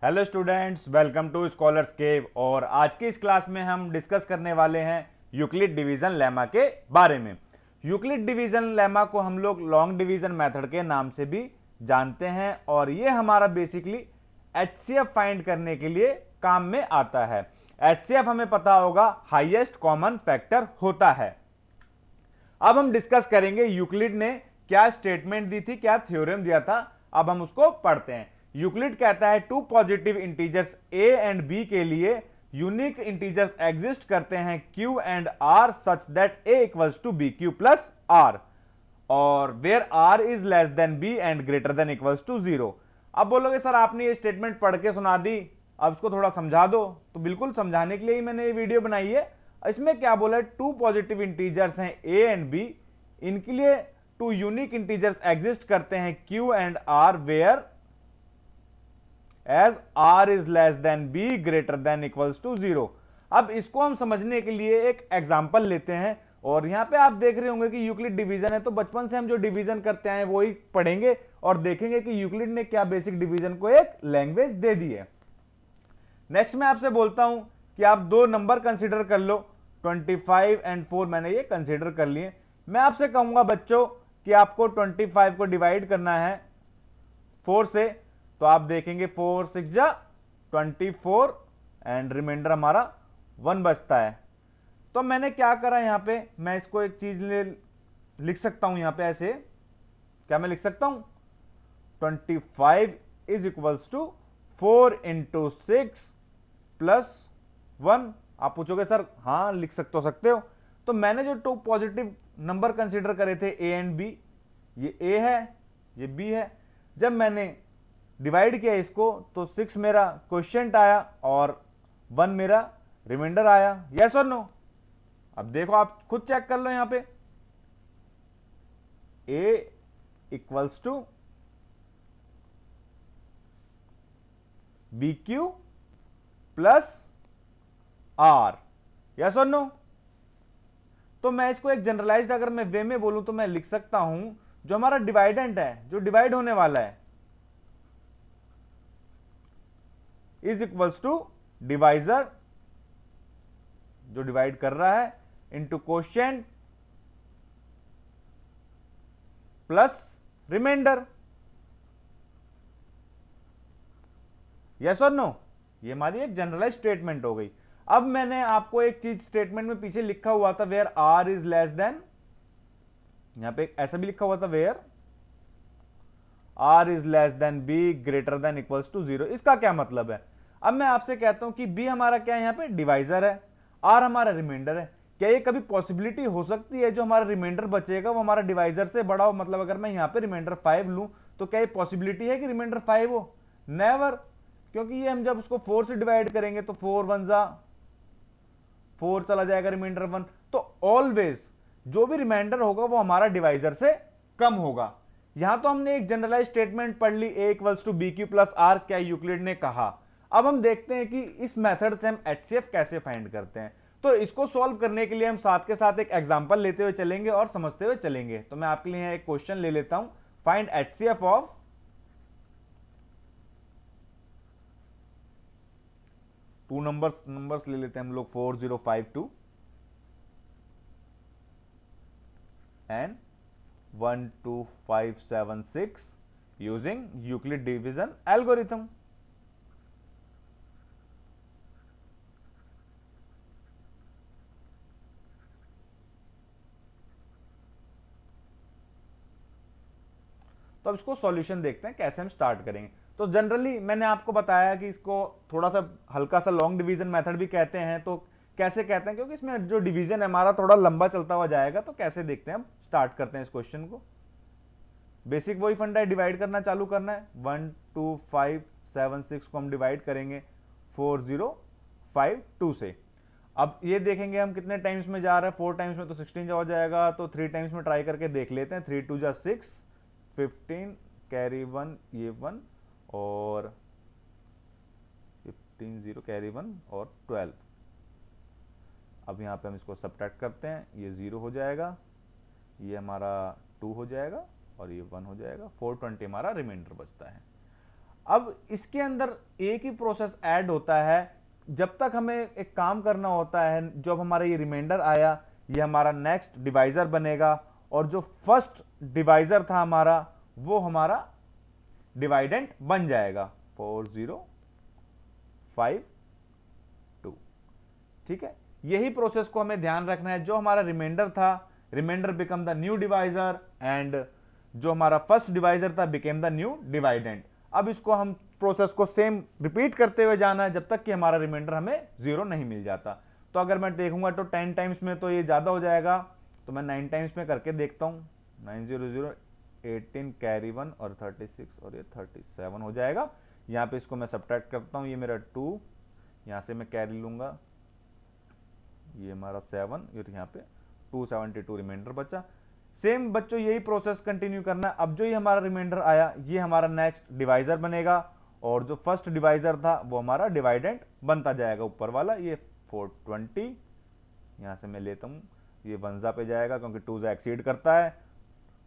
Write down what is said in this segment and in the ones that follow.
Hello students, welcome to Scholars Cave. और आज की इस क्लास में हम डिस्कस करने वाले हैं यूक्लिड डिवीजन लेमा के बारे में। यूक्लिड डिवीजन लेमा को हम लोग लॉन्ग डिवीजन मेथड के नाम से भी जानते हैं और ये हमारा बेसिकली एचसीएफ फाइंड करने के लिए काम में आता है। एचसीएफ हमें पता होगा हाईएस्ट कॉमन फैक्टर होता है। अब हम डिस्कस करेंगे यूक्लिड ने क्या स्टेटमेंट दी थी, क्या थ्योरम दिया था। अब हम उसको पढ़ते हैं। यूक्लिड कहता है two positive integers a and b के लिए यूनिक इंटीजर्स एग्जिस्ट करते हैं q and r such that a equals to B Q plus r और where r is less than b and greater than equals to 0। अब बोलोगे sir आपने ये statement पढ़ के सुना दी, अब इसको थोड़ा समझा दो। तो बिल्कुल समझाने के लिए ही मैंने ये वीडियो बनाई है। इसमें क्या बोला है, टू पॉजिटिव इंटीजर्स हैं a एंड b, इनके लिए टू यूनिक इंटीजर्स एग्जिस्ट करते हैं q and r where as r is less than b greater than equals to 0। अब इसको हम समझने के लिए एक एग्जांपल लेते हैं। और यहां पे आप देख रहे होंगे कि यूक्लिड डिवीजन है, तो बचपन से हम जो डिवीजन करते हैं वो ही पढ़ेंगे और देखेंगे कि यूक्लिड ने क्या बेसिक डिवीजन को एक लैंग्वेज दे दी है। नेक्स्ट मैं आपसे बोलता हूं कि आप दो नंबर कंसीडर कर लो, 25 एंड 4 मैंने ये कंसीडर कर लिए। मैं आपसे कहूंगा बच्चों कि आपको 25 को डिवाइड करना है 4 से, तो आप देखेंगे 4 6 जा 24 एंड रिमाइंडर हमारा 1 बचता है। तो मैंने क्या करा यहां पे, मैं इसको एक चीज लिख सकता हूं यहां पे ऐसे। क्या मैं लिख सकता हूं, 25 is equals to 4 into 6 plus 1। आप पूछोगे सर हाँ लिख सकते हो। तो मैंने जो टू पॉजिटिव नंबर कंसीडर करे थे ए एंड बी, ये ए है ये बी है। जब मैंने डिवाइड किया इसको तो 6 मेरा क्वोशिएंट आया और 1 मेरा रिमाइंडर आया। यस और नो? अब देखो आप खुद चेक कर लो यहां पे, a equals to B Q plus R. Yes और नो? तो मैं इसको एक जनरलाइज्ड अगर मैं वे में बोलूं तो मैं लिख सकता हूं जो हमारा डिवाइडेंट है, जो डिवाइड होने वाला है, इज इक्वल्स टू डिवाइजर जो डिवाइड कर रहा है into quotient plus remainder. Yes और नो? ये हमारी एक जनरलाइज स्टेटमेंट हो गई। अब मैंने आपको एक चीज स्टेटमेंट में पीछे लिखा हुआ था, where r is less than, यहां पे ऐसा भी लिखा हुआ था where r is less than b greater than equals to 0। इसका क्या मतलब है? अब मैं आपसे कहता हूं कि b हमारा क्या है, यहां पे डिवाइजर है, r हमारा रिमाइंडर है। क्या ये कभी पॉसिबिलिटी हो सकती है जो हमारा रिमाइंडर बचेगा वो हमारा डिवाइजर से बड़ा हो? मतलब अगर मैं यहां पे रिमाइंडर 5 लूं तो क्या ये पॉसिबिलिटी है कि रिमाइंडर 5 हो? नेवर, क्योंकि ये हम जब उसको 4 से डिवाइड करेंगे तो 4 1 जा 4 चला जाएगा, रिमाइंडर 1। तो ऑलवेज जो भी रिमाइंडर होगा वो हमारा डिवाइजर से कम होगा। यहां तो हमने एक जनरलाइज स्टेटमेंट पढ़ ली, a equals to B Q plus R, क्या यूक्लिड ने कहा। अब हम देखते हैं कि इस मेथड से हम एचसीएफ कैसे फाइंड करते हैं। तो इसको सॉल्व करने के लिए हम साथ के साथ एक एग्जांपल लेते हुए चलेंगे और समझते हुए चलेंगे। तो मैं आपके लिए एक क्वेश्चन ले लेता हूं, find HCF of two numbers ले लेते हैं हम लोग, 4052 and 12576 using Euclid division algorithm. तो अब इसको सॉल्यूशन देखते हैं कैसे हम स्टार्ट करेंगे। तो जनरली मैंने आपको बताया कि इसको थोड़ा सा हल्का सा लॉन्ग डिवीजन मेथड भी कहते हैं। तो कैसे कहते हैं, क्योंकि इसमें जो डिवीजन है हमारा थोड़ा लंबा चलता हुआ जाएगा। तो कैसे देखते हैं, हम स्टार्ट करते हैं इस क्वेश्चन को। बेसिक वही फंडा है, डिवाइड करना चालू करना है। 12576 को हम डिवाइड करेंगे 4052 से। अब ये देखेंगे हम कितने टाइम्स में जा रहा है, 4 टाइम्स में तो 16 हो जाएगा, तो 3 टाइम्स में ट्राई करके देख लेते हैं। 3 2 जा 6, 15 कैरी 1 ये 1 और 15 0 कैरी 1 और 12। अब यहाँ पे हम इसको सब्ट्रैक्ट करते हैं, ये 0 हो जाएगा, ये हमारा 2 हो जाएगा और ये 1 हो जाएगा। 420 हमारा रिमाइंडर बचता है। अब इसके अंदर एक ही प्रोसेस ऐड होता है जब तक हमें एक काम करना होता है। जब हमारा ये रिमाइंडर आया, ये हमारा नेक्स्ट डिवाइजर बनेगा और जो फर्स्ट डिवाइजर था हमारा वो हमारा डिवाइडेंट बन जाएगा 4052। ठीक है, यही प्रोसेस को हमें ध्यान रखना है। जो हमारा रिमाइंडर था, remainder become the new divisor and जो हमारा फर्स्ट डिवाइजर था बिकेम द न्यू डिवाइडेंट। अब इसको हम प्रोसेस को सेम रिपीट करते हुए जाना है जब तक कि हमारा रिमाइंडर हमें 0 नहीं मिल जाता। तो अगर मैं देखूंगा तो 10 टाइम्स में तो ये ज्यादा हो जाएगा, तो मैं 9 टाइम्स में करके देखता हूं। 900 18 कैरी 1 और 36 और ये 37 हो जाएगा। यहाँ पे इसको मैं सब्ट्रैक्ट करता हूँ, ये मेरा 2, यहाँ से मैं कैरी लूंगा, ये हमारा 7 और यहाँ पे 272 रिमाइंडर बचा। सेम बच्चों यही प्रोसेस कंटिन्यू करना है। अब जो ये हमारा रिमाइंडर आया ये हमारा नेक्स्ट डिवाइजर बनेगा और जो फर्स्ट डिवाइजर था वो हमारा डिवाइडेंट बनता जाएगा ऊपर वाला। ये 420 यहाँ से मैं लेता हूँ, ये 1 पे जाएगा क्योंकि 2 से एक्सीड करता है।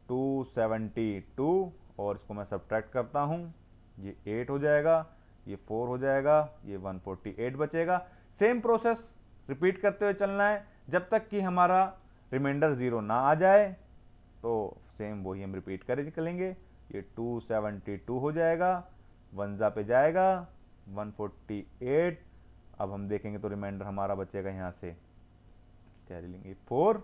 272 और इसको मैं सब्ट्रैक्ट करता हूँ, ये 8 हो जाएगा, ये 4 हो जाएगा, ये 148 बचेगा। सेम प्रोसेस रिपीट करते हुए चलना है जब तक कि हमारा रिमाइंडर 0 ना आ जाए। तो सेम वही हम रिपीट करेंगे। ये 272 हो जाएगा, 1 पे जाएगा, 148। अब हम देखेंगे तो रिमाइंडर हमारा बचेगा यहाँ से, कैरी लेंगे 4,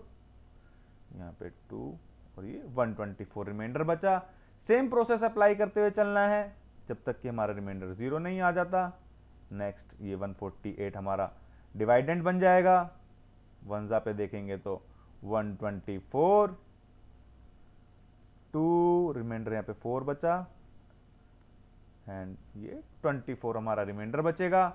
यहाँ पे 2 और ये 124 रिमाइंडर बचा। सेम प्रोसेस अप्लाई करते हुए चलना है जब तक कि हमारा रिमाइंडर 0 नहीं आ जाता। नेक्स्ट ये 148 हमारा डिवाइडेंट बन जाएगा, 1 पे देखेंगे तो 124, 2 रिमाइंडर यहाँ पे 4 बचा एंड ये 24 हमारा रिमाइंडर बचेगा।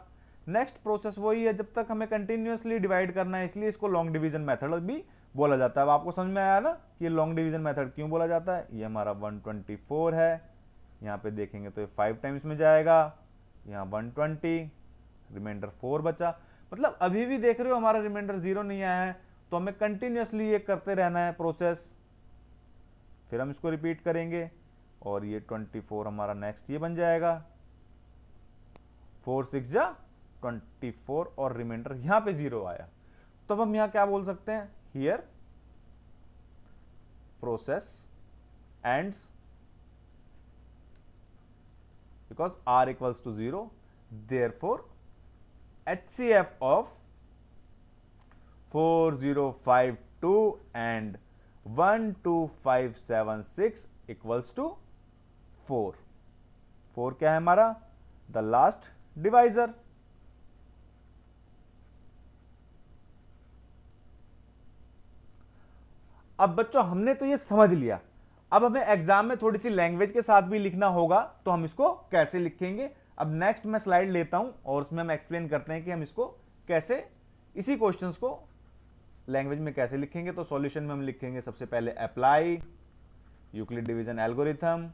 नेक्स्ट प्रोसेस वही है जब तक हमें कंटिन्यूअसली डिवाइड करना है, इसलिए इसको लॉन्ग डिवीजन मेथड भी बोला जाता है। अब आपको समझ में आया ना कि ये लॉन्ग डिवीजन मेथड क्यों बोला जाता है। ये हमारा 124 है, यहाँ पे देखेंगे तो ये 5 टाइम्स में जाएगा, यहाँ 120, रिमाइंडर 4 बचा। मतलब अभी भी देख रहे हो हमारा रिमाइंडर 0 नहीं आया है, तो हमें कंटिन्यूअसली ये करते रहना है प्रोसेस। फिर हम इसको रिपीट करेंगे और ये 24 हमारा नेक्स्ट ये बन जाएगा, 4 6 जा 24 और रिमाइंडर यहां पे 0 आया। तो अब हम यहां क्या बोल सकते हैं, here process ends because r equals to 0, therefore HCF of 4052 and 12576 equals to 4। 4 क्या है हमारा, द लास्ट डिवाइजर। अब बच्चों हमने तो ये समझ लिया, अब हमें एग्जाम में थोड़ी सी लैंग्वेज के साथ भी लिखना होगा, तो हम इसको कैसे लिखेंगे। अब नेक्स्ट मैं स्लाइड लेता हूं और उसमें हम एक्सप्लेन करते हैं कि हम इसको कैसे, इसी क्वेश्चंस को लैंग्वेज में कैसे लिखेंगे। तो सॉल्यूशन में हम लिखेंगे सबसे पहले apply Euclid division algorithm,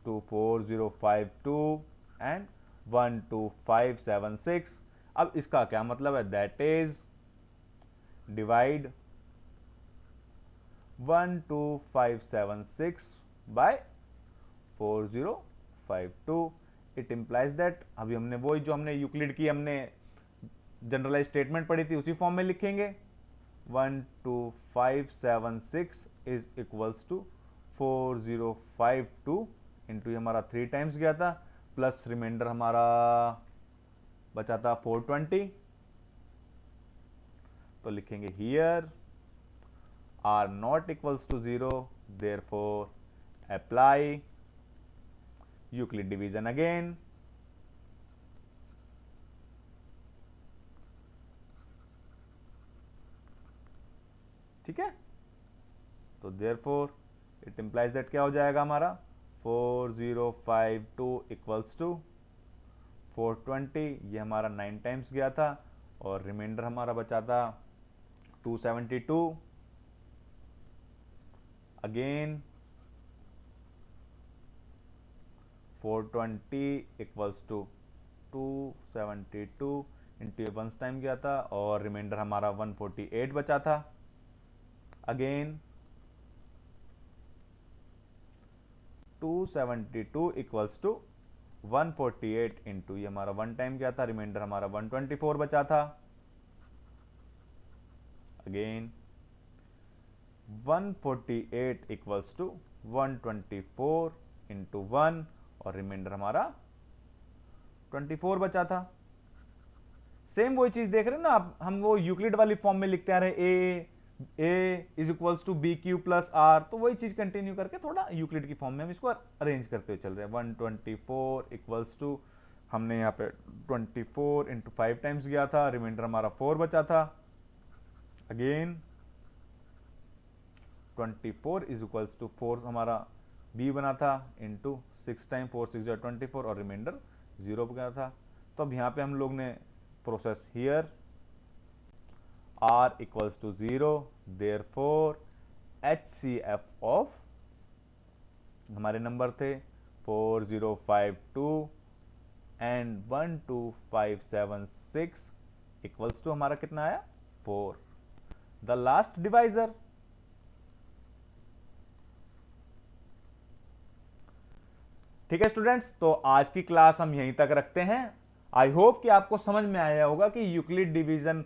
to 4052 and 12576। अब इसका क्या मतलब है, that is divide 12576 by 4052। It implies that, अभी हमने वही जो हमने यूक्लिड की हमने जनरलाइज स्टेटमेंट पढ़ी थी उसी फॉर्म में लिखेंगे। 12576 इज इक्वल्स टू 4052 इंटू हमारा 3 टाइम्स गया था, प्लस रिमाइंडर हमारा बचा था 420। तो लिखेंगे here R not equals to 0, therefore apply Euclid division again. ठीक है, तो देयरफॉर इट इंप्लाइज दैट क्या हो जाएगा हमारा 4052 इक्वल्स टू 420, ये हमारा 9 टाइम्स गया था और रिमाइंडर हमारा बचा था 272। अगेन 420 इक्वल्स टू 272, इंटू ये वंस टाइम गया था और रिमाइंडर हमारा 148 बचा था। अगेन 272 इक्वल्स टू 148 इंटू ये हमारा वन टाइम गया था, रिमाइंडर हमारा 124 बचा था। अगेन 148 इक्वल्स टू 124 इंटू 1 और रिमाइंडर हमारा 24 बचा था। सेम वही चीज देख रहे हैं ना आप, हम वो यूक्लिड वाली फॉर्म में लिखते आ रहे A is equals to B Q plus R, तो वही चीज कंटिन्यू करके थोड़ा यूक्लिड की फॉर्म में हम इसको अरेंज करते हुए चल रहे हैं। 124 इक्वल्स टू हमने यहाँ पे 24 इंटू 5 टाइम्स गया था, रिमाइंडर हमारा 4 बचा था। अगेन 24 इज इक्वल्स टू 4 हमारा बी बना था इंटू 6 टाइम 4 6 24 और रिमाइंडर 0 गया था। तो अब यहाँ पे हम लोग ने process here r equals to 0, therefore HCF of हमारे नंबर थे 4052 एंड 12576 इक्वल्स टू हमारा कितना आया 4, द लास्ट डिवाइजर। ठीक है स्टूडेंट्स, तो आज की क्लास हम यहीं तक रखते हैं। आई होप कि आपको समझ में आया होगा कि यूक्लिड डिवीजन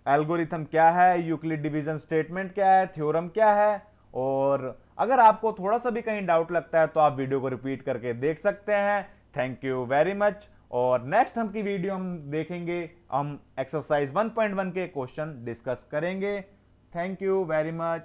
एल्गोरिथम क्या है, यूक्लिड डिवीजन स्टेटमेंट क्या है, थ्योरम क्या है। और अगर आपको थोड़ा सा भी कहीं डाउट लगता है तो आप वीडियो को रिपीट करके देख सकते हैं। Thank you very much. और नेक्स्ट हम की वीडियो हम देखेंगे, हम एक्सरसाइज 1.1 के क्वेश्चन डिस्कस करेंगे। Thank you very much.